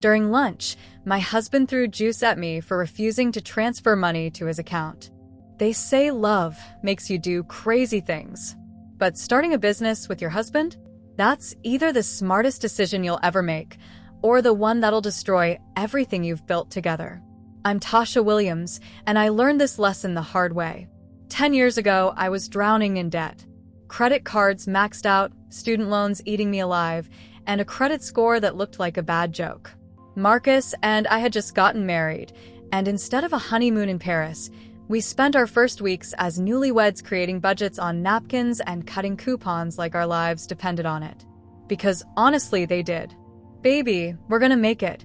During lunch, my husband threw juice at me for refusing to transfer money to his account. They say love makes you do crazy things. But starting a business with your husband? That's either the smartest decision you'll ever make, or the one that'll destroy everything you've built together. I'm Tasha Williams, and I learned this lesson the hard way. 10 years ago, I was drowning in debt. Credit cards maxed out, student loans eating me alive, and a credit score that looked like a bad joke. Marcus and I had just gotten married, and instead of a honeymoon in Paris, we spent our first weeks as newlyweds creating budgets on napkins and cutting coupons like our lives depended on it. Because honestly, they did. "Baby, we're gonna make it,"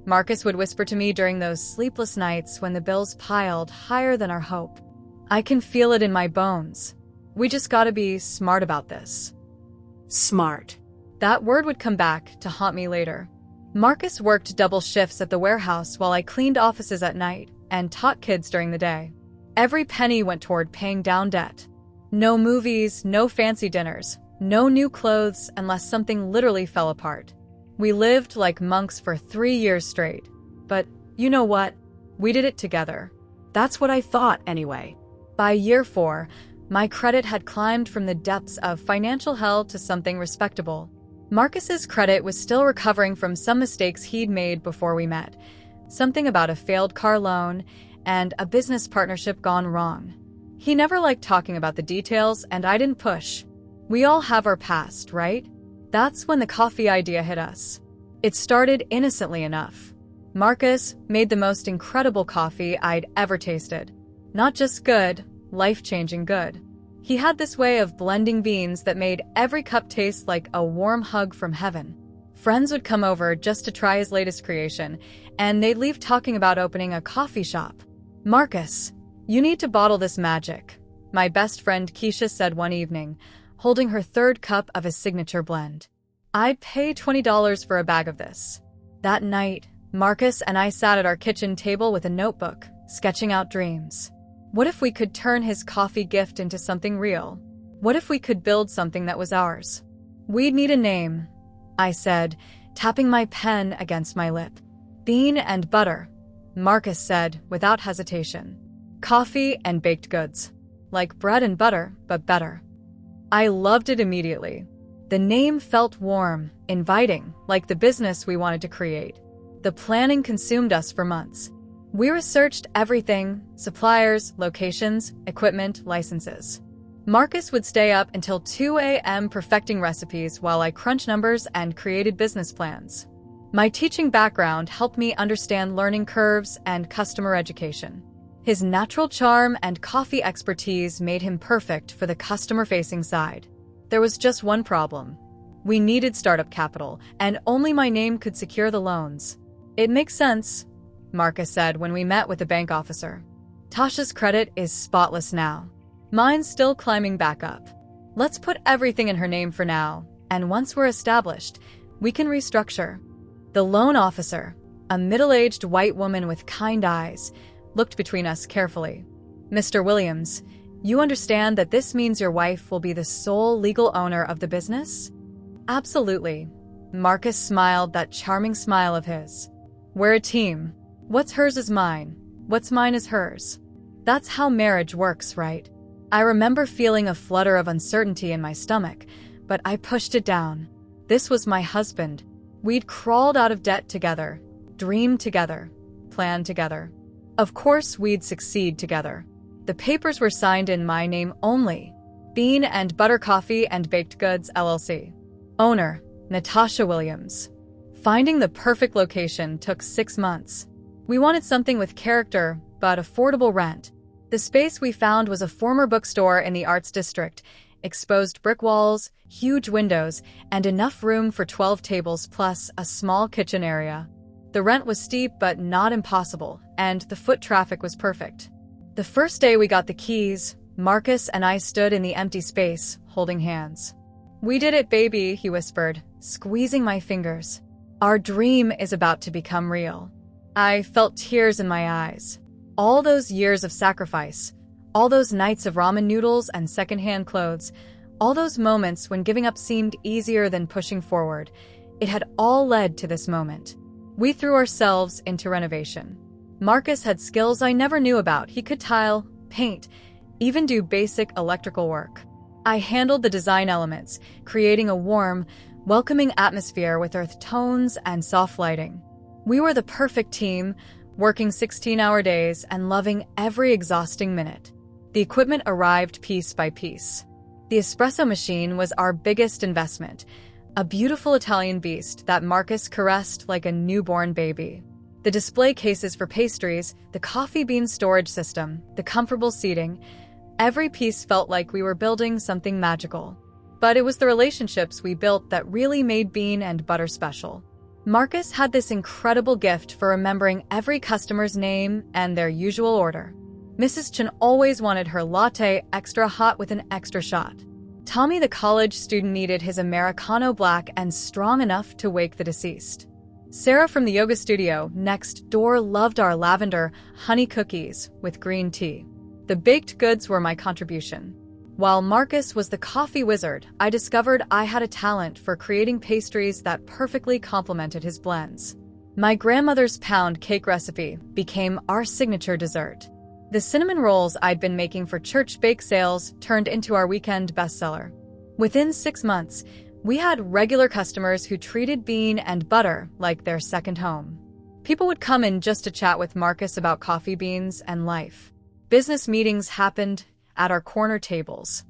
Marcus would whisper to me during those sleepless nights when the bills piled higher than our hope. "I can feel it in my bones. We just gotta be smart about this." Smart. That word would come back to haunt me later. Marcus worked double shifts at the warehouse while I cleaned offices at night and taught kids during the day. Every penny went toward paying down debt. No movies, no fancy dinners, no new clothes unless something literally fell apart. We lived like monks for 3 years straight. But you know what? We did it together. That's what I thought, anyway. By year 4, my credit had climbed from the depths of financial hell to something respectable. Marcus's credit was still recovering from some mistakes he'd made before we met. Something about a failed car loan and a business partnership gone wrong. He never liked talking about the details, and I didn't push. We all have our past, right? That's when the coffee idea hit us. It started innocently enough. Marcus made the most incredible coffee I'd ever tasted. Not just good, life-changing good. He had this way of blending beans that made every cup taste like a warm hug from heaven. Friends would come over just to try his latest creation, and they'd leave talking about opening a coffee shop. "Marcus, you need to bottle this magic," my best friend Keisha said one evening, holding her third cup of his signature blend. "I'd pay $20 for a bag of this." That night, Marcus and I sat at our kitchen table with a notebook, sketching out dreams. What if we could turn his coffee gift into something real? What if we could build something that was ours? "We'd need a name," I said, tapping my pen against my lip. "Bean and butter," Marcus said without hesitation. "Coffee and baked goods. Like bread and butter, but better." I loved it immediately. The name felt warm, inviting, like the business we wanted to create. The planning consumed us for months. We researched everything: suppliers, locations, equipment, licenses. Marcus would stay up until 2 a.m. perfecting recipes while I crunched numbers and created business plans. My teaching background helped me understand learning curves and customer education. His natural charm and coffee expertise made him perfect for the customer-facing side. There was just one problem. We needed startup capital, and only my name could secure the loans. "It makes sense," Marcus said when we met with the bank officer. "Tasha's credit is spotless now. Mine's still climbing back up. Let's put everything in her name for now, and once we're established, we can restructure." The loan officer, a middle-aged white woman with kind eyes, looked between us carefully. "Mr. Williams, you understand that this means your wife will be the sole legal owner of the business?" "Absolutely." Marcus smiled that charming smile of his. "We're a team. What's hers is mine. What's mine is hers. That's how marriage works, right?" I remember feeling a flutter of uncertainty in my stomach, but I pushed it down. This was my husband. We'd crawled out of debt together, dreamed together, planned together. Of course we'd succeed together. The papers were signed in my name only. Bean and Butter Coffee and Baked Goods, LLC. Owner, Natasha Williams. Finding the perfect location took 6 months. We wanted something with character, but affordable rent. The space we found was a former bookstore in the Arts District, exposed brick walls, huge windows, and enough room for 12 tables plus a small kitchen area. The rent was steep but not impossible, and the foot traffic was perfect. The first day we got the keys, Marcus and I stood in the empty space, holding hands. "We did it, baby," he whispered, squeezing my fingers. "Our dream is about to become real." I felt tears in my eyes. All those years of sacrifice, all those nights of ramen noodles and secondhand clothes, all those moments when giving up seemed easier than pushing forward, it had all led to this moment. We threw ourselves into renovation. Marcus had skills I never knew about. He could tile, paint, even do basic electrical work. I handled the design elements, creating a warm, welcoming atmosphere with earth tones and soft lighting. We were the perfect team, working 16-hour days and loving every exhausting minute. The equipment arrived piece by piece. The espresso machine was our biggest investment, a beautiful Italian beast that Marcus caressed like a newborn baby. The display cases for pastries, the coffee bean storage system, the comfortable seating, every piece felt like we were building something magical. But it was the relationships we built that really made Bean and Butter special. Marcus had this incredible gift for remembering every customer's name and their usual order. Mrs. Chen always wanted her latte extra hot with an extra shot. Tommy, the college student, needed his Americano black and strong enough to wake the deceased. Sarah from the yoga studio next door loved our lavender honey cookies with green tea. The baked goods were my contribution. While Marcus was the coffee wizard, I discovered I had a talent for creating pastries that perfectly complemented his blends. My grandmother's pound cake recipe became our signature dessert. The cinnamon rolls I'd been making for church bake sales turned into our weekend bestseller. Within 6 months, we had regular customers who treated Bean and Butter like their second home. People would come in just to chat with Marcus about coffee beans and life. Business meetings happened at our corner tables.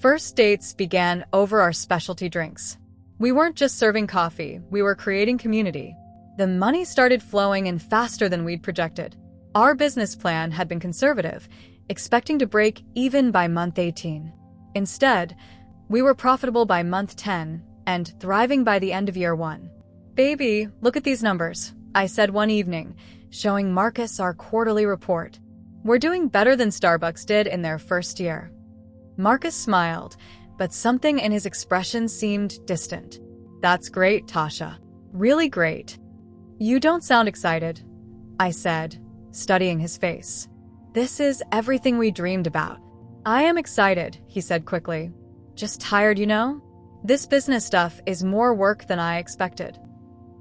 First dates began over our specialty drinks. We weren't just serving coffee, we were creating community. The money started flowing in faster than we'd projected. Our business plan had been conservative, expecting to break even by month 18. Instead, we were profitable by month 10 and thriving by the end of year 1. "Baby, look at these numbers," I said one evening, showing Marcus our quarterly report. "We're doing better than Starbucks did in their first year." Marcus smiled, but something in his expression seemed distant. "That's great, Tasha. Really great." "You don't sound excited," I said, studying his face. "This is everything we dreamed about." "I am excited," he said quickly. "Just tired, you know? This business stuff is more work than I expected."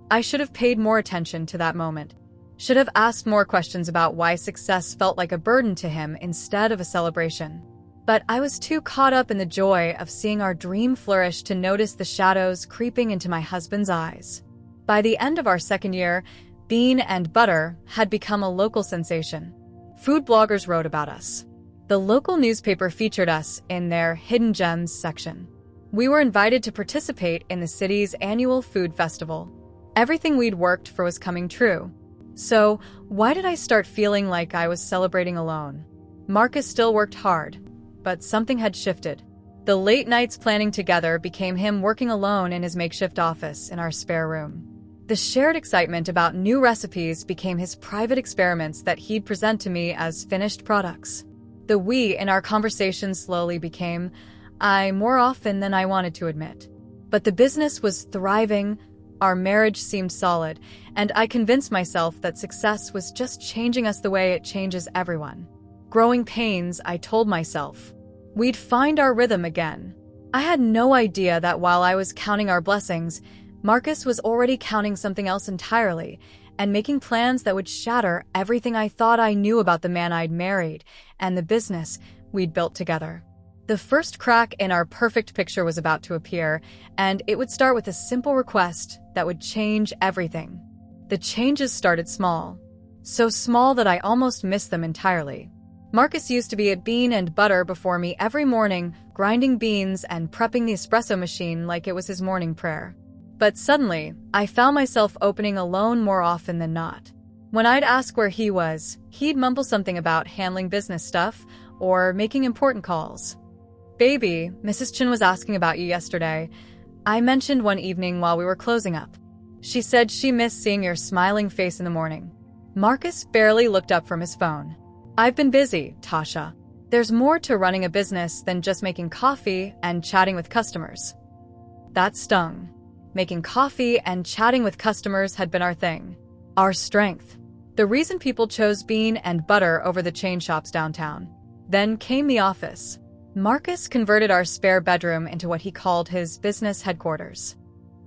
I should have paid more attention to that moment. Should have asked more questions about why success felt like a burden to him instead of a celebration. But I was too caught up in the joy of seeing our dream flourish to notice the shadows creeping into my husband's eyes. By the end of our second year, Bean and Butter had become a local sensation. Food bloggers wrote about us. The local newspaper featured us in their Hidden Gems section. We were invited to participate in the city's annual food festival. Everything we'd worked for was coming true. So, why did I start feeling like I was celebrating alone? Marcus still worked hard, but something had shifted. The late nights planning together became him working alone in his makeshift office in our spare room. The shared excitement about new recipes became his private experiments that he'd present to me as finished products. The we in our conversations slowly became I more often than I wanted to admit. But the business was thriving, our marriage seemed solid, and I convinced myself that success was just changing us the way it changes everyone. Growing pains, I told myself. We'd find our rhythm again. I had no idea that while I was counting our blessings, Marcus was already counting something else entirely and making plans that would shatter everything I thought I knew about the man I'd married and the business we'd built together. The first crack in our perfect picture was about to appear, and it would start with a simple request that would change everything. The changes started small. So small that I almost missed them entirely. Marcus used to be at Bean and Butter before me every morning, grinding beans and prepping the espresso machine like it was his morning prayer. But suddenly, I found myself opening alone more often than not. When I'd ask where he was, he'd mumble something about handling business stuff or making important calls. "Baby, Mrs. Chen was asking about you yesterday," I mentioned one evening while we were closing up. "She said she missed seeing your smiling face in the morning." Marcus barely looked up from his phone. "I've been busy, Tasha. There's more to running a business than just making coffee and chatting with customers." That stung. Making coffee and chatting with customers had been our thing. Our strength. The reason people chose Bean and Butter over the chain shops downtown. Then came the office. Marcus converted our spare bedroom into what he called his business headquarters.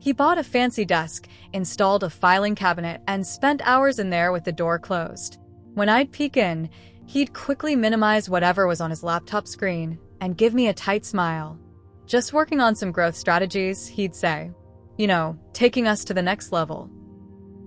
He bought a fancy desk, installed a filing cabinet, and spent hours in there with the door closed. When I'd peek in, he'd quickly minimize whatever was on his laptop screen and give me a tight smile. Just working on some growth strategies, he'd say. You know, taking us to the next level.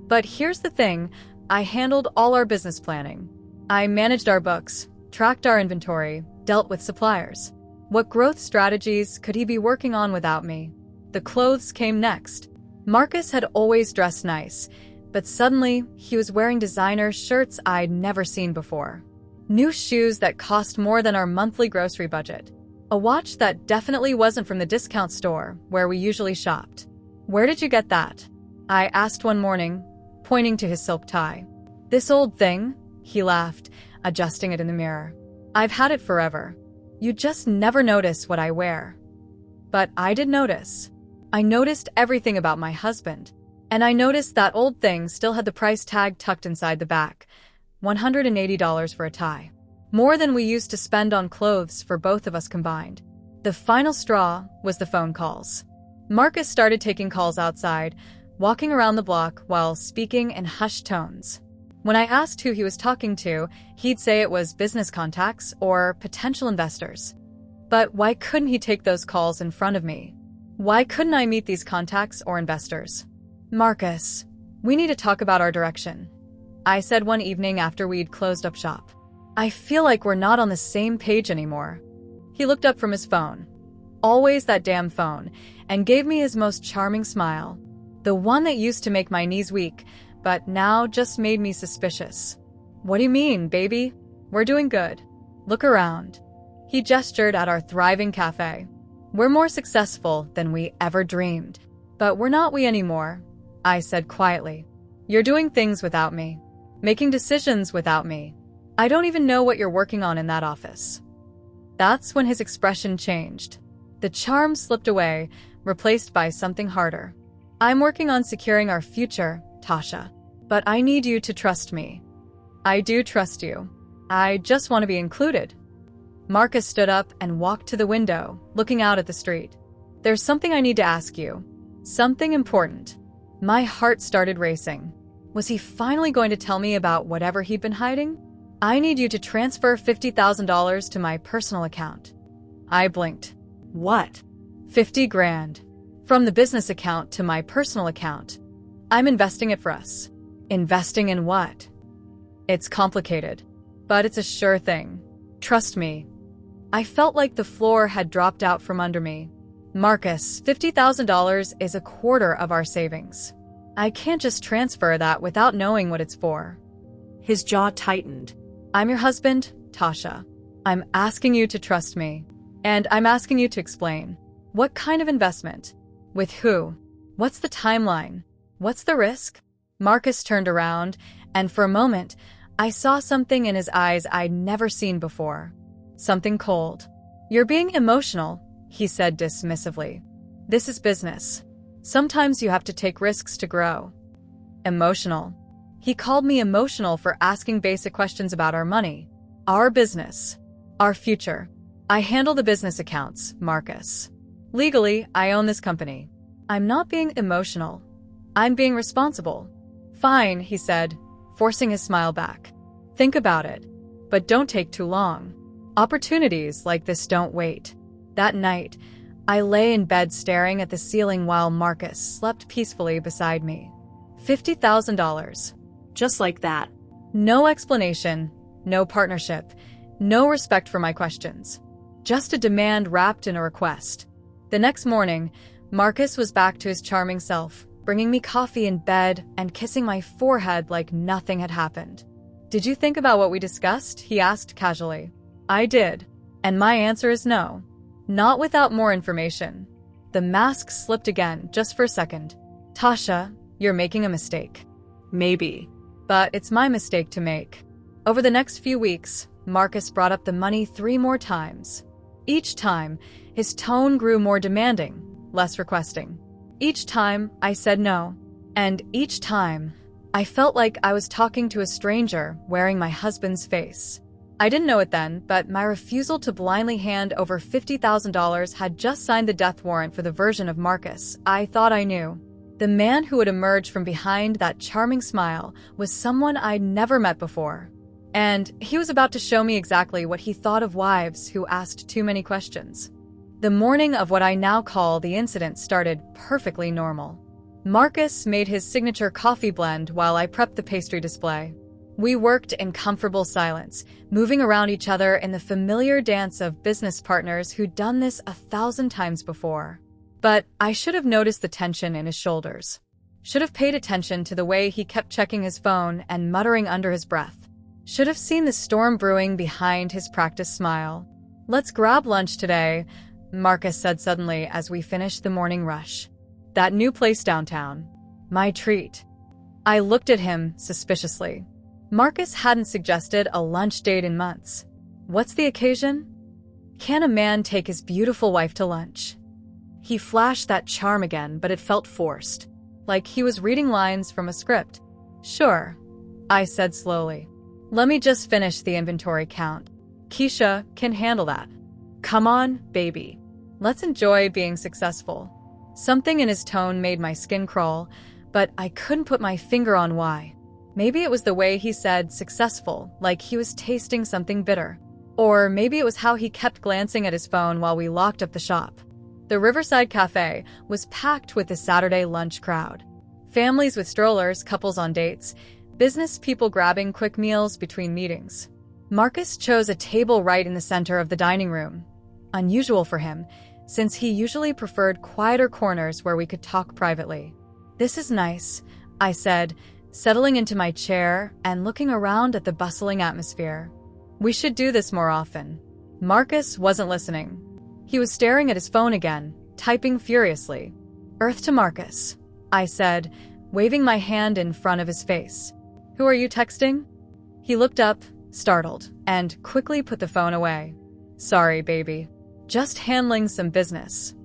But here's the thing, I handled all our business planning. I managed our books, tracked our inventory, dealt with suppliers. What growth strategies could he be working on without me? The clothes came next. Marcus had always dressed nice, but suddenly he was wearing designer shirts I'd never seen before. New shoes that cost more than our monthly grocery budget. A watch that definitely wasn't from the discount store where we usually shopped. "Where did you get that?" I asked one morning, pointing to his silk tie. "This old thing?" He laughed, adjusting it in the mirror. "I've had it forever. You just never notice what I wear." But I did notice. I noticed everything about my husband. And I noticed that old thing still had the price tag tucked inside the back. $180 for a tie. More than we used to spend on clothes for both of us combined. The final straw was the phone calls. Marcus started taking calls outside, walking around the block while speaking in hushed tones. When I asked who he was talking to, he'd say it was business contacts or potential investors. But why couldn't he take those calls in front of me? Why couldn't I meet these contacts or investors? "Marcus, we need to talk about our direction," I said one evening after we'd closed up shop. "I feel like we're not on the same page anymore." He looked up from his phone, always that damn phone, and gave me his most charming smile. The one that used to make my knees weak, but now just made me suspicious. "What do you mean, baby? We're doing good. Look around." He gestured at our thriving cafe. "We're more successful than we ever dreamed. But we're not we anymore," I said quietly. "You're doing things without me, making decisions without me. I don't even know what you're working on in that office." That's when his expression changed. The charm slipped away, replaced by something harder. "I'm working on securing our future, Tasha. But I need you to trust me." "I do trust you. I just want to be included." Marcus stood up and walked to the window, looking out at the street. "There's something I need to ask you. Something important." My heart started racing. Was he finally going to tell me about whatever he'd been hiding? "I need you to transfer $50,000 to my personal account." I blinked. What? 50 grand. From the business account to my personal account. "I'm investing it for us." "Investing in what?" "It's complicated, but it's a sure thing. Trust me." I felt like the floor had dropped out from under me. "Marcus, $50,000 is a quarter of our savings. I can't just transfer that without knowing what it's for." His jaw tightened. "I'm your husband, Tasha. I'm asking you to trust me. And I'm asking you to explain. What kind of investment? With who? What's the timeline? What's the risk?" Marcus turned around, and for a moment, I saw something in his eyes I'd never seen before. Something cold. "You're being emotional," he said dismissively. "This is business. Sometimes you have to take risks to grow." Emotional. He called me emotional for asking basic questions about our money, our business, our future. "I handle the business accounts, Marcus. Legally, I own this company. I'm not being emotional. I'm being responsible." "Fine," he said, forcing his smile back. "Think about it. But don't take too long. Opportunities like this don't wait." That night, I lay in bed staring at the ceiling while Marcus slept peacefully beside me. $50,000. Just like that. No explanation, no partnership, no respect for my questions. Just a demand wrapped in a request. The next morning, Marcus was back to his charming self, bringing me coffee in bed and kissing my forehead like nothing had happened. "Did you think about what we discussed?" he asked casually. I did. And my answer is no. Not without more information. The mask slipped again, just for a second. "Tasha, you're making a mistake." Maybe. But it's my mistake to make. Over the next few weeks, Marcus brought up the money 3 more times. Each time, his tone grew more demanding, less requesting. Each time, I said no. And each time, I felt like I was talking to a stranger wearing my husband's face. I didn't know it then, but my refusal to blindly hand over $50,000 had just signed the death warrant for the version of Marcus I thought I knew. The man who would emerge from behind that charming smile was someone I'd never met before. And he was about to show me exactly what he thought of wives who asked too many questions. The morning of what I now call the incident started perfectly normal. Marcus made his signature coffee blend while I prepped the pastry display. We worked in comfortable silence, moving around each other in the familiar dance of business partners who'd done this 1,000 times before. But I should have noticed the tension in his shoulders. Should have paid attention to the way he kept checking his phone and muttering under his breath. Should have seen the storm brewing behind his practiced smile. "Let's grab lunch today," Marcus said suddenly as we finished the morning rush. "That new place downtown. My treat." I looked at him suspiciously. Marcus hadn't suggested a lunch date in months. What's the occasion? Can a man take his beautiful wife to lunch? He flashed that charm again, but it felt forced, like he was reading lines from a script. "Sure," I said slowly. "Let me just finish the inventory count. Keisha can handle that. Come on, baby. Let's enjoy being successful." Something in his tone made my skin crawl, but I couldn't put my finger on why. Maybe it was the way he said successful, like he was tasting something bitter. Or maybe it was how he kept glancing at his phone while we locked up the shop. The Riverside Cafe was packed with the Saturday lunch crowd. Families with strollers, couples on dates, business people grabbing quick meals between meetings. Marcus chose a table right in the center of the dining room. Unusual for him, since he usually preferred quieter corners where we could talk privately. "This is nice," I said, settling into my chair and looking around at the bustling atmosphere. "We should do this more often." Marcus wasn't listening. He was staring at his phone again, typing furiously. "Earth to Marcus," I said, waving my hand in front of his face. "Who are you texting?" He looked up, startled, and quickly put the phone away. "Sorry, baby. Just handling some business."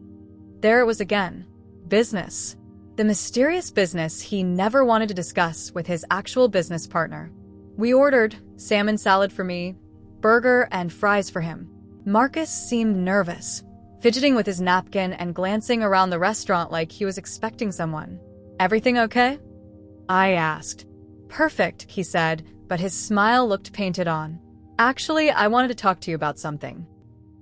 There it was again. Business. The mysterious business he never wanted to discuss with his actual business partner. We ordered salmon salad for me, burger and fries for him. Marcus seemed nervous, fidgeting with his napkin and glancing around the restaurant like he was expecting someone. "Everything okay?" I asked. "Perfect," he said, but his smile looked painted on. "Actually, I wanted to talk to you about something."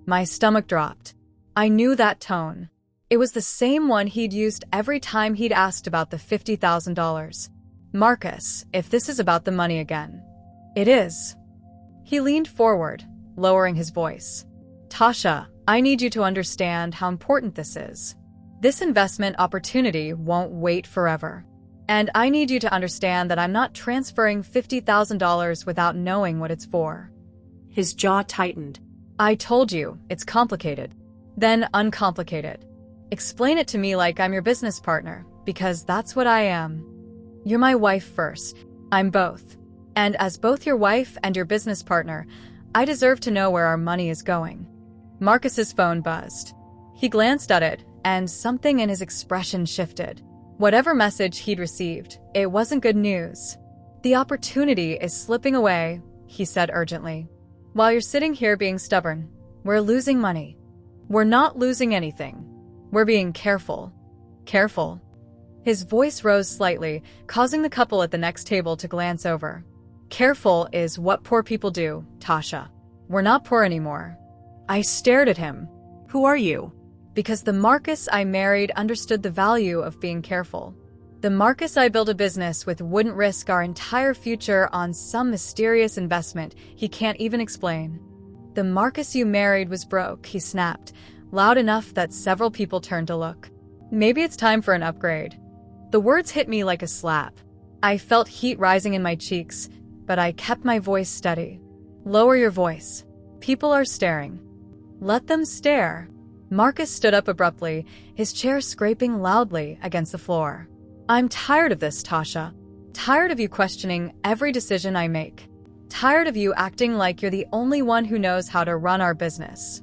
My stomach dropped. I knew that tone. It was the same one he'd used every time he'd asked about the $50,000. "Marcus, if this is about the money again." "It is." He leaned forward, lowering his voice. "Tasha, I need you to understand how important this is. This investment opportunity won't wait forever. And I need you to understand that I'm not transferring $50,000 without knowing what it's for." His jaw tightened. "I told you, it's complicated. Then uncomplicated. Explain it to me like I'm your business partner, because that's what I am. You're my wife first. I'm both. And as both your wife and your business partner, I deserve to know where our money is going." Marcus's phone buzzed. He glanced at it, and something in his expression shifted. Whatever message he'd received, it wasn't good news. "The opportunity is slipping away," he said urgently. "While you're sitting here being stubborn, we're losing money. We're not losing anything. We're being careful." "Careful?" His voice rose slightly, causing the couple at the next table to glance over. "Careful is what poor people do, Tasha. We're not poor anymore." I stared at him. "Who are you?" Because the Marcus I married understood the value of being careful. The Marcus I built a business with wouldn't risk our entire future on some mysterious investment he can't even explain. "The Marcus you married was broke," he snapped, loud enough that several people turned to look. "Maybe it's time for an upgrade." The words hit me like a slap. I felt heat rising in my cheeks, but I kept my voice steady. "Lower your voice. People are staring." "Let them stare." Marcus stood up abruptly, his chair scraping loudly against the floor. "I'm tired of this, Tasha. Tired of you questioning every decision I make. Tired of you acting like you're the only one who knows how to run our business."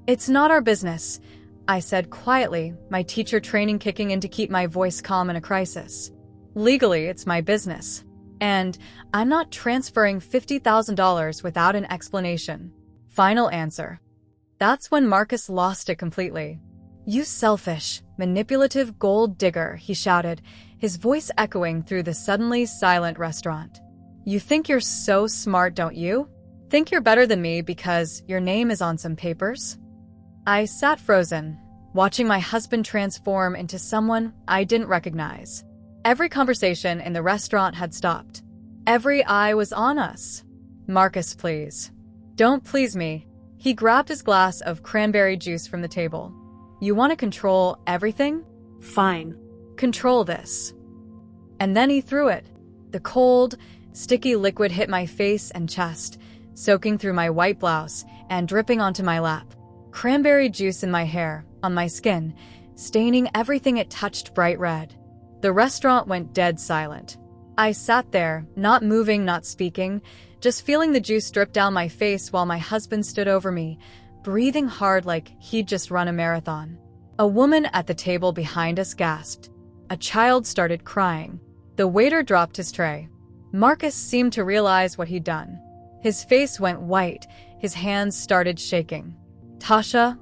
"It's not our business," I said quietly, my teacher training kicking in to keep my voice calm in a crisis. "Legally, it's my business. And I'm not transferring $50,000 without an explanation. Final answer. That's when Marcus lost it completely. "You selfish, manipulative gold digger," he shouted, his voice echoing through the suddenly silent restaurant. "You think you're so smart, don't you? Think you're better than me because your name is on some papers?" I sat frozen, watching my husband transform into someone I didn't recognize. Every conversation in the restaurant had stopped. Every eye was on us. "Marcus, please. Don't please me." He grabbed his glass of cranberry juice from the table. "You want to control everything? Fine. Control this." And then he threw it. The cold, sticky liquid hit my face and chest, soaking through my white blouse and dripping onto my lap. Cranberry juice in my hair, on my skin, staining everything it touched bright red. The restaurant went dead silent. I sat there, not moving, not speaking, just feeling the juice drip down my face while my husband stood over me, breathing hard like he'd just run a marathon. A woman at the table behind us gasped. A child started crying. The waiter dropped his tray. Marcus seemed to realize what he'd done. His face went white, his hands started shaking. "Tasha,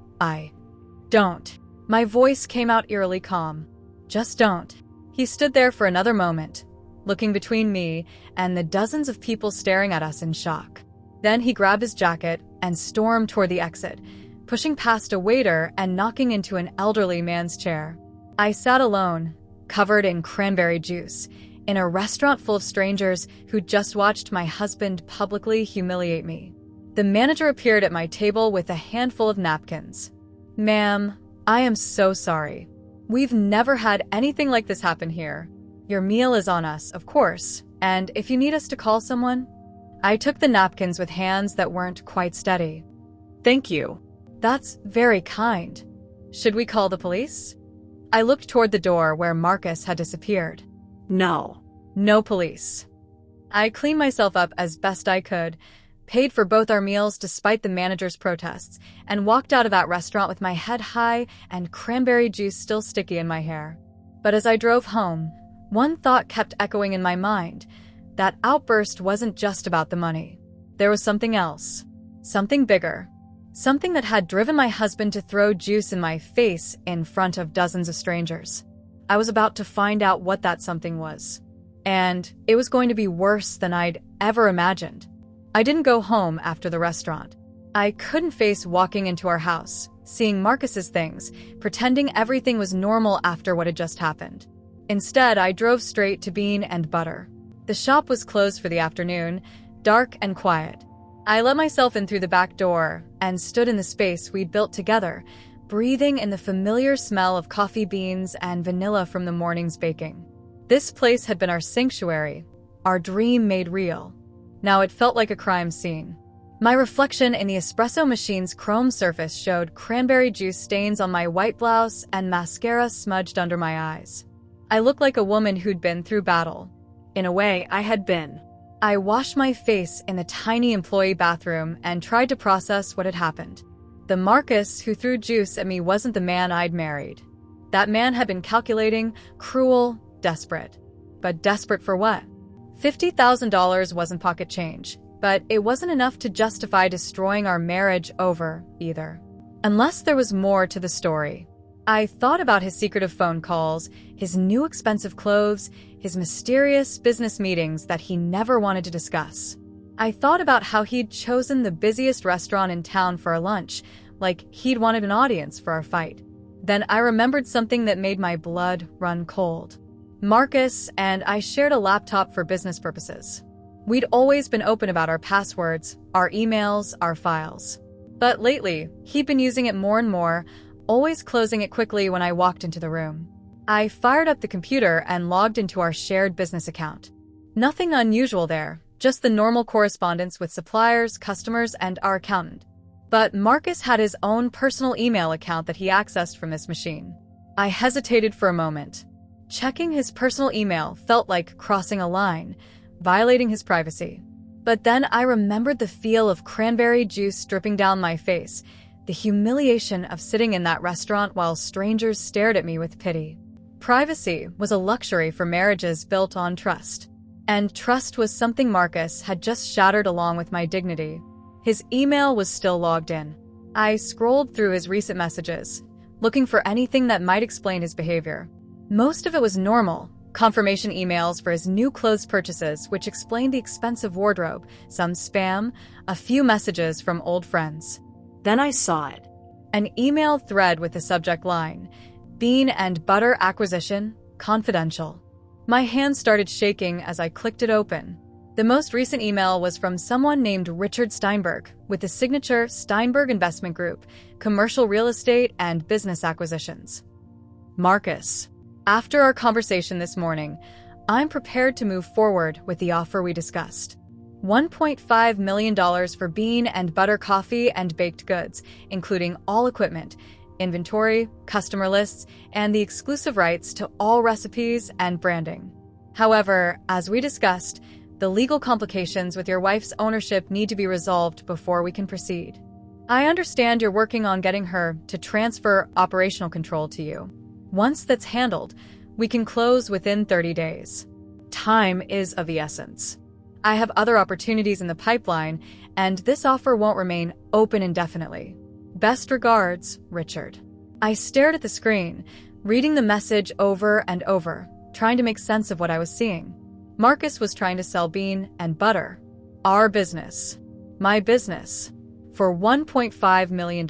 don't." My voice came out eerily calm. "Just don't." He stood there for another moment, looking between me and the dozens of people staring at us in shock. Then he grabbed his jacket and stormed toward the exit, pushing past a waiter and knocking into an elderly man's chair. I sat alone, covered in cranberry juice, in a restaurant full of strangers who'd just watched my husband publicly humiliate me. The manager appeared at my table with a handful of napkins. "Ma'am, I am so sorry. We've never had anything like this happen here. Your meal is on us, of course, and if you need us to call someone..." I took the napkins with hands that weren't quite steady. Thank you. "That's very kind. Should we call the police?" I looked toward the door where Marcus had disappeared. No. No police. I cleaned myself up as best I could, paid for both our meals despite the manager's protests, and walked out of that restaurant with my head high and cranberry juice still sticky in my hair. But as I drove home, one thought kept echoing in my mind. That outburst wasn't just about the money. There was something else. Something bigger. Something that had driven my husband to throw juice in my face in front of dozens of strangers. I was about to find out what that something was. And it was going to be worse than I'd ever imagined. I didn't go home after the restaurant. I couldn't face walking into our house, seeing Marcus's things, pretending everything was normal after what had just happened. Instead, I drove straight to Bean and Butter. The shop was closed for the afternoon, dark and quiet. I let myself in through the back door and stood in the space we'd built together, breathing in the familiar smell of coffee beans and vanilla from the morning's baking. This place had been our sanctuary, our dream made real. Now it felt like a crime scene. My reflection in the espresso machine's chrome surface showed cranberry juice stains on my white blouse and mascara smudged under my eyes. I looked like a woman who'd been through battle. In a way, I had been. I washed my face in the tiny employee bathroom and tried to process what had happened. The Marcus who threw juice at me wasn't the man I'd married. That man had been calculating, cruel, desperate. But desperate for what? $50,000 wasn't pocket change, but it wasn't enough to justify destroying our marriage over, either. Unless there was more to the story. I thought about his secretive phone calls, his new expensive clothes, his mysterious business meetings that he never wanted to discuss. I thought about how he'd chosen the busiest restaurant in town for our lunch, like he'd wanted an audience for our fight. Then I remembered something that made my blood run cold. Marcus and I shared a laptop for business purposes. We'd always been open about our passwords, our emails, our files. But lately, he'd been using it more and more, always closing it quickly when I walked into the room. I fired up the computer and logged into our shared business account. Nothing unusual there, just the normal correspondence with suppliers, customers, and our accountant. But Marcus had his own personal email account that he accessed from this machine. I hesitated for a moment. Checking his personal email felt like crossing a line, violating his privacy. But then I remembered the feel of cranberry juice dripping down my face, the humiliation of sitting in that restaurant while strangers stared at me with pity. Privacy was a luxury for marriages built on trust. And trust was something Marcus had just shattered along with my dignity. His email was still logged in. I scrolled through his recent messages, looking for anything that might explain his behavior. Most of it was normal. Confirmation emails for his new clothes purchases, which explained the expensive wardrobe, some spam, a few messages from old friends. Then I saw it. An email thread with the subject line, Bean and Butter Acquisition, Confidential. My hands started shaking as I clicked it open. The most recent email was from someone named Richard Steinberg, with the signature Steinberg Investment Group, Commercial Real Estate and Business Acquisitions. Marcus, after our conversation this morning, I'm prepared to move forward with the offer we discussed. $1.5 million for Bean and Butter coffee and baked goods, including all equipment, inventory, customer lists, and the exclusive rights to all recipes and branding. However, as we discussed, the legal complications with your wife's ownership need to be resolved before we can proceed. I understand you're working on getting her to transfer operational control to you. Once that's handled, we can close within 30 days. Time is of the essence. I have other opportunities in the pipeline, and this offer won't remain open indefinitely. Best regards, Richard. I stared at the screen, reading the message over and over, trying to make sense of what I was seeing. Marcus was trying to sell Bean and Butter, our business, my business, for $1.5 million.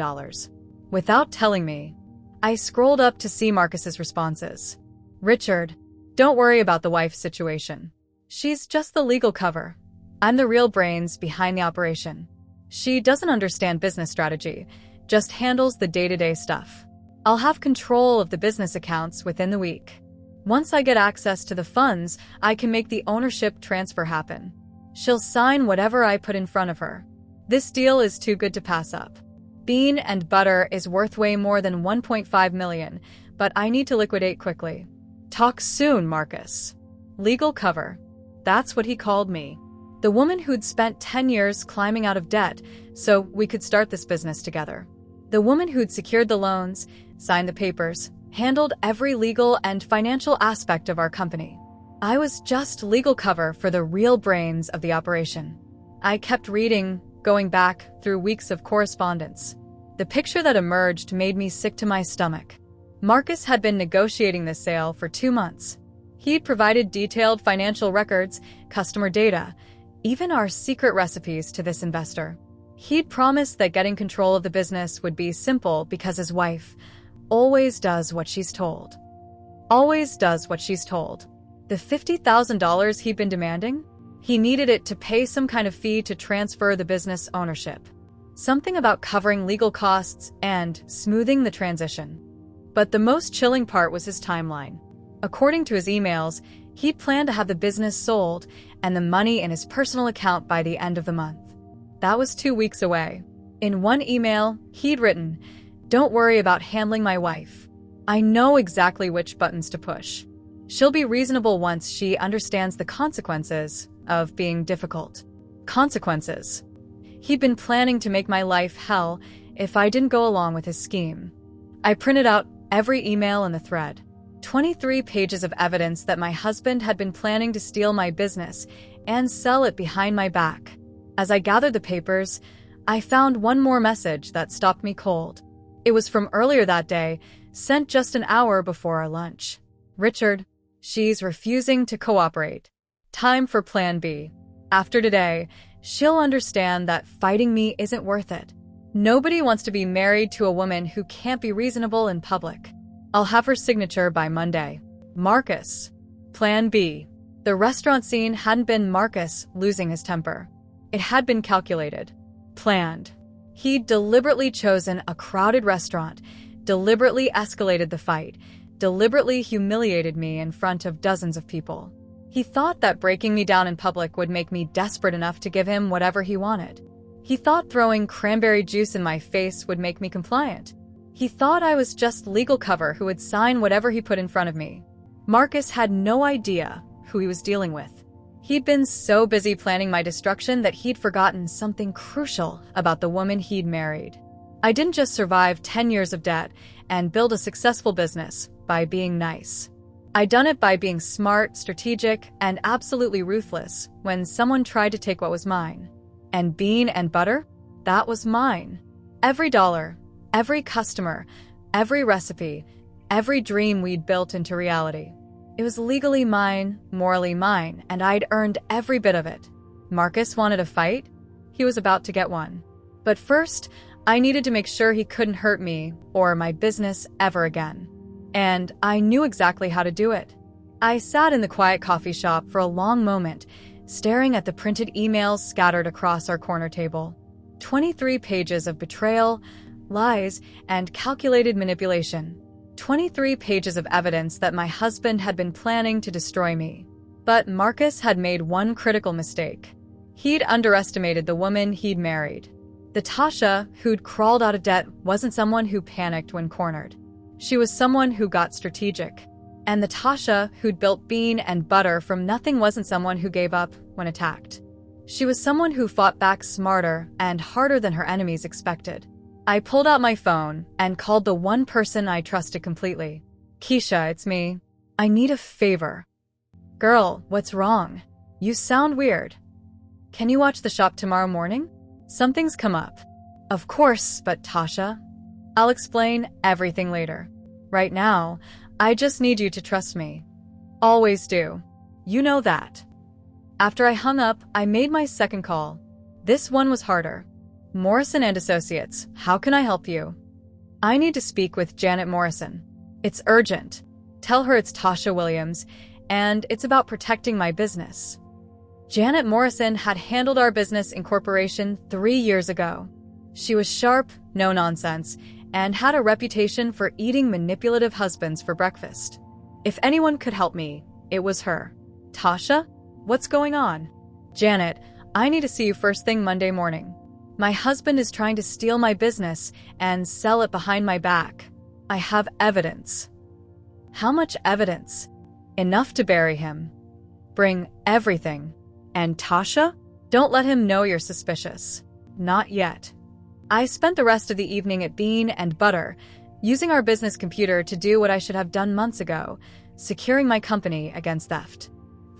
Without telling me, I scrolled up to see Marcus's responses. Richard, don't worry about the wife's situation. She's just the legal cover. I'm the real brains behind the operation. She doesn't understand business strategy, just handles the day-to-day stuff. I'll have control of the business accounts within the week. Once I get access to the funds, I can make the ownership transfer happen. She'll sign whatever I put in front of her. This deal is too good to pass up. Bean and Butter is worth way more than $1.5 million, but I need to liquidate quickly. Talk soon, Marcus. Legal cover. That's what he called me. The woman who'd spent 10 years climbing out of debt so we could start this business together. The woman who'd secured the loans, signed the papers, handled every legal and financial aspect of our company. I was just legal cover for the real brains of the operation. I kept reading, going back through weeks of correspondence. The picture that emerged made me sick to my stomach. Marcus had been negotiating this sale for 2 months. He'd provided detailed financial records, customer data, even our secret recipes to this investor. He'd promised that getting control of the business would be simple because his wife always does what she's told. Always does what she's told. The $50,000 he'd been demanding? He needed it to pay some kind of fee to transfer the business ownership. Something about covering legal costs and smoothing the transition. But the most chilling part was his timeline. According to his emails, he'd planned to have the business sold and the money in his personal account by the end of the month. That was 2 weeks away. In one email, he'd written, "Don't worry about handling my wife. I know exactly which buttons to push. She'll be reasonable once she understands the consequences of being difficult." Consequences. He'd been planning to make my life hell if I didn't go along with his scheme. I printed out every email in the thread. 23 pages of evidence that my husband had been planning to steal my business and sell it behind my back. As I gathered the papers, I found one more message that stopped me cold. It was from earlier that day, sent just an hour before our lunch. Richard, she's refusing to cooperate. Time for Plan B. After today, she'll understand that fighting me isn't worth it. Nobody wants to be married to a woman who can't be reasonable in public. I'll have her signature by Monday. Marcus. Plan B. The restaurant scene hadn't been Marcus losing his temper. It had been calculated. Planned. He'd deliberately chosen a crowded restaurant, deliberately escalated the fight, deliberately humiliated me in front of dozens of people. He thought that breaking me down in public would make me desperate enough to give him whatever he wanted. He thought throwing cranberry juice in my face would make me compliant. He thought I was just legal cover who would sign whatever he put in front of me. Marcus had no idea who he was dealing with. He'd been so busy planning my destruction that he'd forgotten something crucial about the woman he'd married. I didn't just survive 10 years of debt and build a successful business by being nice. I'd done it by being smart, strategic, and absolutely ruthless when someone tried to take what was mine. And bean and butter? That was mine. Every dollar, every customer, every recipe, every dream we'd built into reality. It was legally mine, morally mine, and I'd earned every bit of it. Marcus wanted a fight? He was about to get one. But first, I needed to make sure he couldn't hurt me or my business ever again. And I knew exactly how to do it. I sat in the quiet coffee shop for a long moment, staring at the printed emails scattered across our corner table. 23 pages of betrayal, lies, and calculated manipulation. 23 pages of evidence that my husband had been planning to destroy me. But Marcus had made one critical mistake. He'd underestimated the woman he'd married. The Tasha who'd crawled out of debt wasn't someone who panicked when cornered. She was someone who got strategic. And the Tasha who'd built bean and butter from nothing wasn't someone who gave up when attacked. She was someone who fought back smarter and harder than her enemies expected. I pulled out my phone and called the one person I trusted completely. Keisha, it's me. I need a favor. Girl, what's wrong? You sound weird. Can you watch the shop tomorrow morning? Something's come up. Of course, but Tasha, I'll explain everything later. Right now, I just need you to trust me. Always do. You know that. After I hung up, I made my second call. This one was harder. Morrison and Associates, how can I help you? I need to speak with Janet Morrison. It's urgent. Tell her it's Tasha Williams, and it's about protecting my business. Janet Morrison had handled our business incorporation 3 years ago. She was sharp, no nonsense, and had a reputation for eating manipulative husbands for breakfast. If anyone could help me, it was her. Tasha? What's going on? Janet, I need to see you first thing Monday morning. My husband is trying to steal my business and sell it behind my back. I have evidence. How much evidence? Enough to bury him. Bring everything. And Tasha? Don't let him know you're suspicious. Not yet. I spent the rest of the evening at Bean and Butter, using our business computer to do what I should have done months ago, securing my company against theft.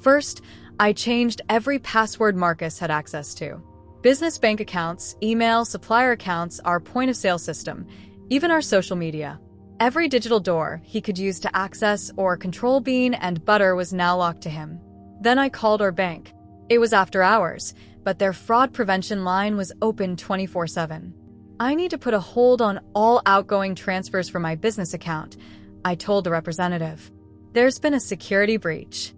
First, I changed every password Marcus had access to. Business bank accounts, email, supplier accounts, our point-of-sale system, even our social media. Every digital door he could use to access or control Bean and Butter was now locked to him. Then I called our bank. It was after hours, but their fraud prevention line was open 24/7. I need to put a hold on all outgoing transfers from my business account, I told the representative. There's been a security breach.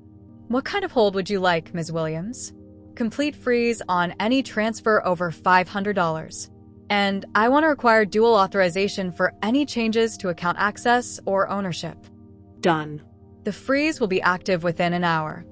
What kind of hold would you like, Ms. Williams? Complete freeze on any transfer over $500. And I want to require dual authorization for any changes to account access or ownership. Done. The freeze will be active within an hour.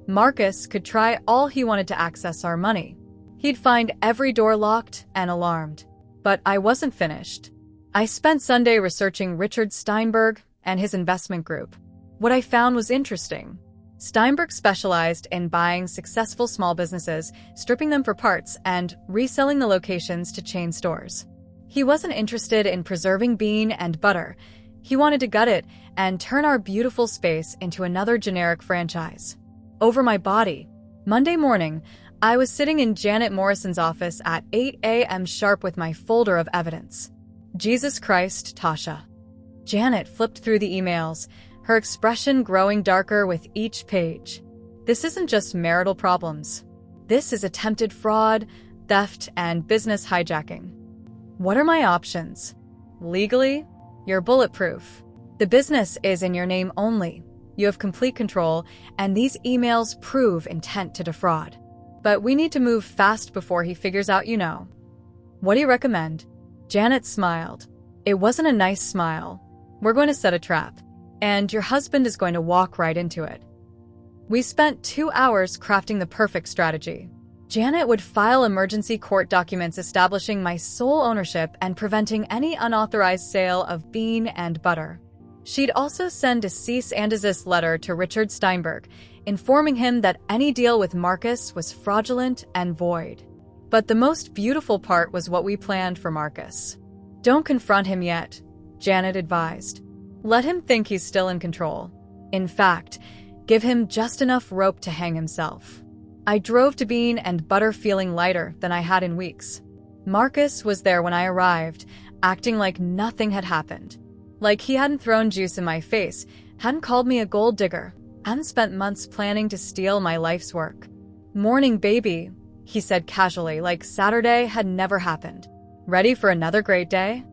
Marcus could try all he wanted to access our money. He'd find every door locked and alarmed. But I wasn't finished. I spent Sunday researching Richard Steinberg and his investment group. What I found was interesting. Steinberg specialized in buying successful small businesses, stripping them for parts, and reselling the locations to chain stores. He wasn't interested in preserving Bean and Butter. He wanted to gut it and turn our beautiful space into another generic franchise. Over my body. Monday morning, I was sitting in Janet Morrison's office at 8 a.m. sharp with my folder of evidence. Jesus Christ, Tasha. Janet flipped through the emails, her expression growing darker with each page. This isn't just marital problems. This is attempted fraud, theft, and business hijacking. What are my options? Legally, you're bulletproof. The business is in your name only. You have complete control, and these emails prove intent to defraud. But we need to move fast before he figures out you know. What do you recommend? Janet smiled. It wasn't a nice smile. We're going to set a trap, and your husband is going to walk right into it. We spent 2 hours crafting the perfect strategy. Janet would file emergency court documents establishing my sole ownership and preventing any unauthorized sale of Bean and Butter. She'd also send a cease and desist letter to Richard Steinberg, informing him that any deal with Marcus was fraudulent and void. But the most beautiful part was what we planned for Marcus. Don't confront him yet, Janet advised. Let him think he's still in control. In fact, give him just enough rope to hang himself. I drove to Bean and Butter feeling lighter than I had in weeks. Marcus was there when I arrived, acting like nothing had happened. Like he hadn't thrown juice in my face, hadn't called me a gold digger, hadn't spent months planning to steal my life's work. "Morning, baby," he said casually, like Saturday had never happened. "Ready for another great day?"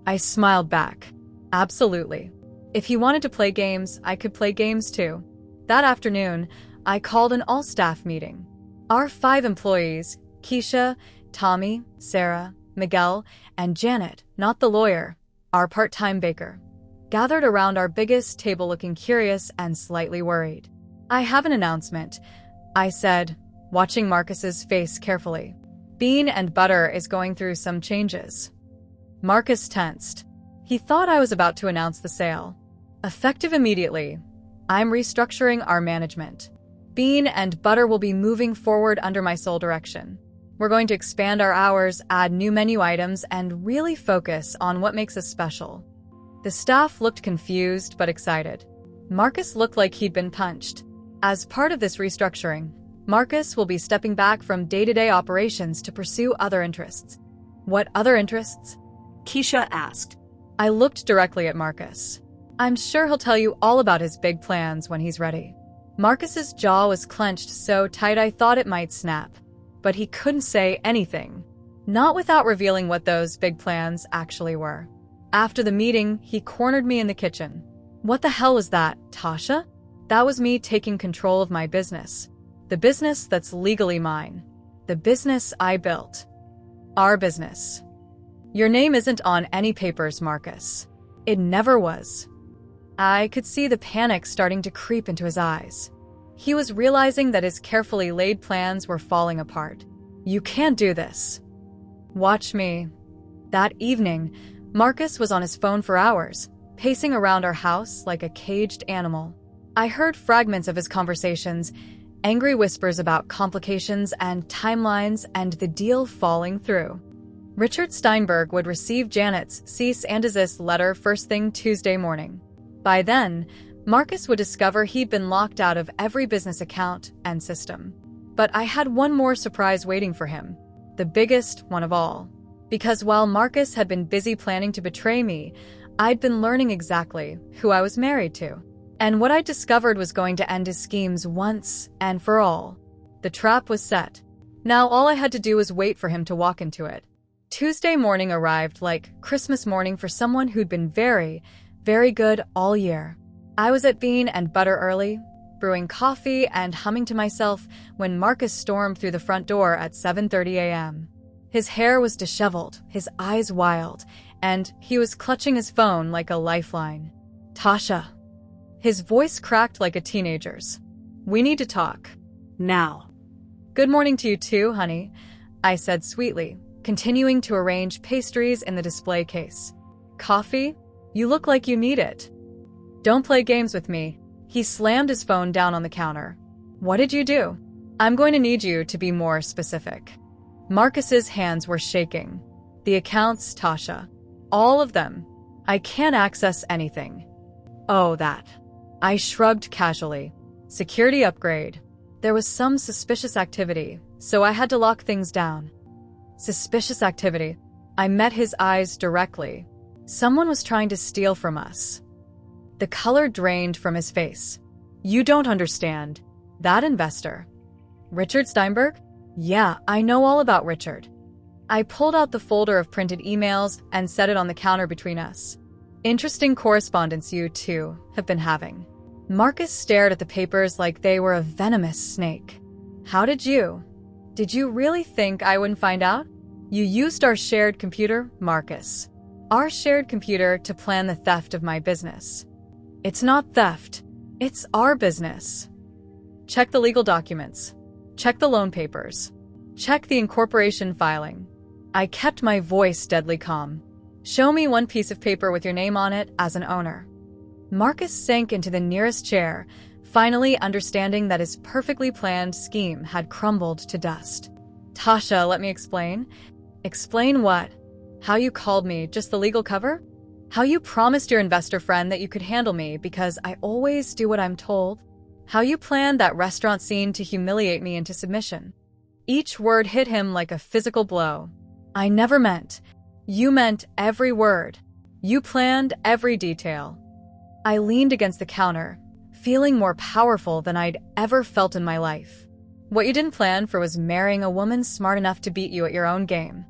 I smiled back. Absolutely. If he wanted to play games, I could play games too. That afternoon, I called an all-staff meeting. Our 5 employees, Keisha, Tommy, Sarah, Miguel, and Janet, not the lawyer, our part-time baker, gathered around our biggest table looking curious and slightly worried. "I have an announcement," I said, watching Marcus's face carefully. "Bean and Butter is going through some changes." Marcus tensed. He thought I was about to announce the sale. Effective immediately, I'm restructuring our management. Bean and Butter will be moving forward under my sole direction. We're going to expand our hours, add new menu items, and really focus on what makes us special. The staff looked confused but excited. Marcus looked like he'd been punched. As part of this restructuring, Marcus will be stepping back from day-to-day operations to pursue other interests. "What other interests?" Keisha asked. I looked directly at Marcus. "I'm sure he'll tell you all about his big plans when he's ready." Marcus's jaw was clenched so tight I thought it might snap. But he couldn't say anything. Not without revealing what those big plans actually were. After the meeting, he cornered me in the kitchen. "What the hell was that, Tasha?" That was me taking control of my business. The business that's legally mine. The business I built. Our business. "Your name isn't on any papers, Marcus." It never was. I could see the panic starting to creep into his eyes. He was realizing that his carefully laid plans were falling apart. "You can't do this." "Watch me." That evening, Marcus was on his phone for hours, pacing around our house like a caged animal. I heard fragments of his conversations, angry whispers about complications and timelines and the deal falling through. Richard Steinberg would receive Janet's cease and desist letter first thing Tuesday morning. By then, Marcus would discover he'd been locked out of every business account and system. But I had one more surprise waiting for him, the biggest one of all. Because while Marcus had been busy planning to betray me, I'd been learning exactly who I was married to. And what I discovered was going to end his schemes once and for all. The trap was set. Now all I had to do was wait for him to walk into it. Tuesday morning arrived like Christmas morning for someone who'd been very, very good all year. I was at Bean and Butter early, brewing coffee and humming to myself when Marcus stormed through the front door at 7:30 a.m. His hair was disheveled, his eyes wild, and he was clutching his phone like a lifeline. "Tasha." His voice cracked like a teenager's. "We need to talk. Now." "Good morning to you too, honey," I said sweetly, continuing to arrange pastries in the display case. "Coffee? You look like you need it." "Don't play games with me." He slammed his phone down on the counter. "What did you do?" "I'm going to need you to be more specific." Marcus's hands were shaking. "The accounts, Tasha. All of them. I can't access anything." "Oh, that." I shrugged casually. "Security upgrade." There was some suspicious activity, so I had to lock things down. Suspicious activity. I met his eyes directly. Someone was trying to steal from us. The color drained from his face. "You don't understand. That investor." "Richard Steinberg?" "Yeah, I know all about Richard." I pulled out the folder of printed emails and set it on the counter between us. "Interesting correspondence you two have been having." Marcus stared at the papers like they were a venomous snake. "How did you? Did you really think I wouldn't find out? You used our shared computer, Marcus. Our shared computer to plan the theft of my business." "It's not theft. It's our business." "Check the legal documents. Check the loan papers. Check the incorporation filing." I kept my voice deadly calm. "Show me one piece of paper with your name on it as an owner." Marcus sank into the nearest chair, finally understanding that his perfectly planned scheme had crumbled to dust. "Tasha, let me explain." "Explain what? How you called me, just the legal cover?" How you promised your investor friend that you could handle me because I always do what I'm told. How you planned that restaurant scene to humiliate me into submission. Each word hit him like a physical blow. I never meant. You meant every word. You planned every detail. I leaned against the counter, feeling more powerful than I'd ever felt in my life. What you didn't plan for was marrying a woman smart enough to beat you at your own game.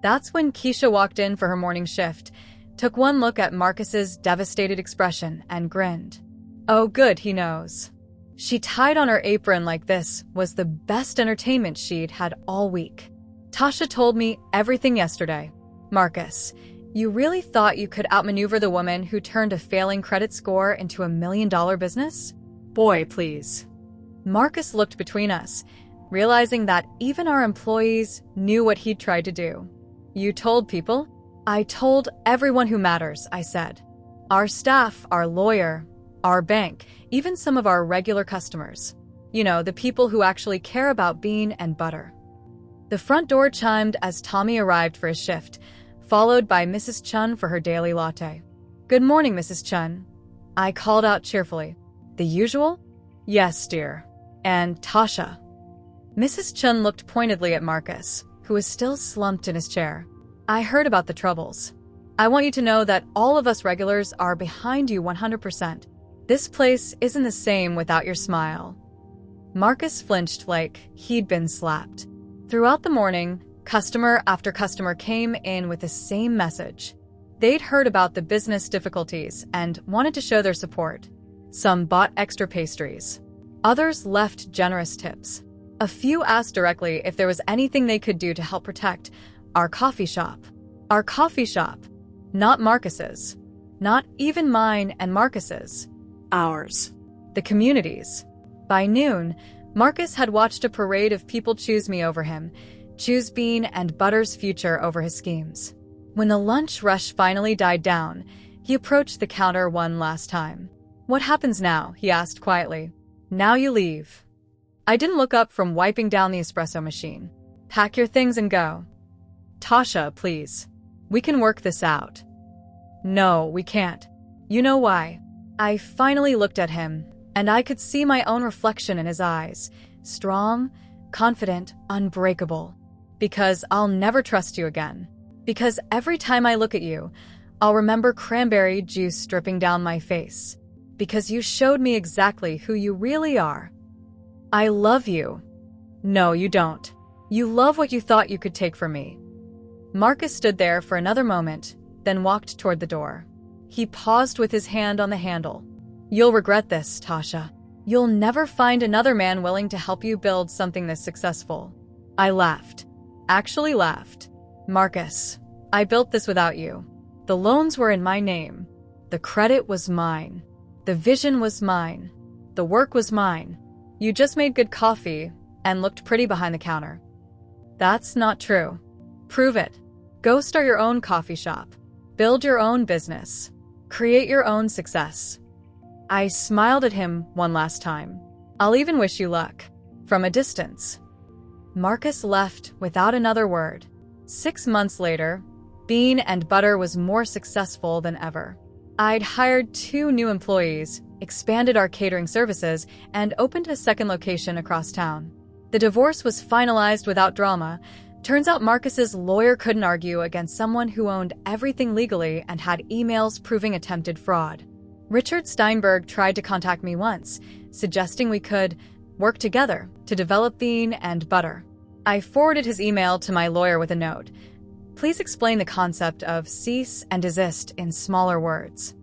That's when Keisha walked in for her morning shift, took one look at Marcus's devastated expression, and grinned. Oh, good, he knows. She tied on her apron like this was the best entertainment she'd had all week. Tasha told me everything yesterday. Marcus, you really thought you could outmaneuver the woman who turned a failing credit score into $1 million business? Boy, please. Marcus looked between us, realizing that even our employees knew what he'd tried to do. You told people? I told everyone who matters, I said. Our staff, our lawyer, our bank, even some of our regular customers. You know, the people who actually care about bean and butter. The front door chimed as Tommy arrived for his shift, followed by Mrs. Chun for her daily latte. Good morning, Mrs. Chun. I called out cheerfully. The usual? Yes, dear. And Tasha. Mrs. Chun looked pointedly at Marcus, who was still slumped in his chair. I heard about the troubles. I want you to know that all of us regulars are behind you 100%. This place isn't the same without your smile. Marcus flinched like he'd been slapped. Throughout the morning, customer after customer came in with the same message. They'd heard about the business difficulties and wanted to show their support. Some bought extra pastries. Others left generous tips. A few asked directly if there was anything they could do to help protect our coffee shop. Our coffee shop. Not Marcus's. Not even mine and Marcus's. Ours. The community's. By noon, Marcus had watched a parade of people choose me over him, choose Bean and Butter's future over his schemes. When the lunch rush finally died down, he approached the counter one last time. What happens now? He asked quietly. Now you leave. I didn't look up from wiping down the espresso machine. Pack your things and go. Tasha, please. We can work this out. No, we can't. You know why? I finally looked at him, and I could see my own reflection in his eyes. Strong, confident, unbreakable. Because I'll never trust you again. Because every time I look at you, I'll remember cranberry juice dripping down my face. Because you showed me exactly who you really are. I love you. No, you don't. You love what you thought you could take from me. Marcus stood there for another moment, then walked toward the door. He paused with his hand on the handle. You'll regret this, Tasha. You'll never find another man willing to help you build something this successful. I laughed. Actually laughed. Marcus, I built this without you. The loans were in my name. The credit was mine. The vision was mine. The work was mine. You just made good coffee and looked pretty behind the counter. That's not true. Prove it. Go start your own coffee shop. Build your own business. Create your own success. I smiled at him one last time. I'll even wish you luck. From a distance. Marcus left without another word. 6 months later, Bean and Butter was more successful than ever. I'd hired 2 new employees, expanded our catering services, and opened a second location across town. The divorce was finalized without drama. Turns out Marcus's lawyer couldn't argue against someone who owned everything legally and had emails proving attempted fraud. Richard Steinberg tried to contact me once, suggesting we could work together to develop Bean and Butter. I forwarded his email to my lawyer with a note. Please explain the concept of cease and desist in smaller words.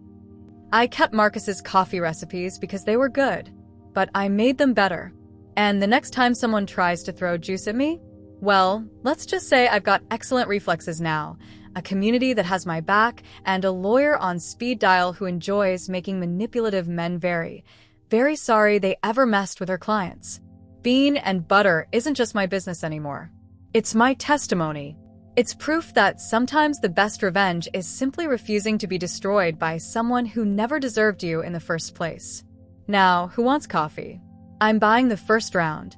I kept Marcus's coffee recipes because they were good, but I made them better. And the next time someone tries to throw juice at me, well, let's just say I've got excellent reflexes now, a community that has my back, and a lawyer on speed dial who enjoys making manipulative men very sorry they ever messed with her clients. Bean and Butter isn't just my business anymore. It's my testimony. It's proof that sometimes the best revenge is simply refusing to be destroyed by someone who never deserved you in the first place. Now, who wants coffee? I'm buying the first round.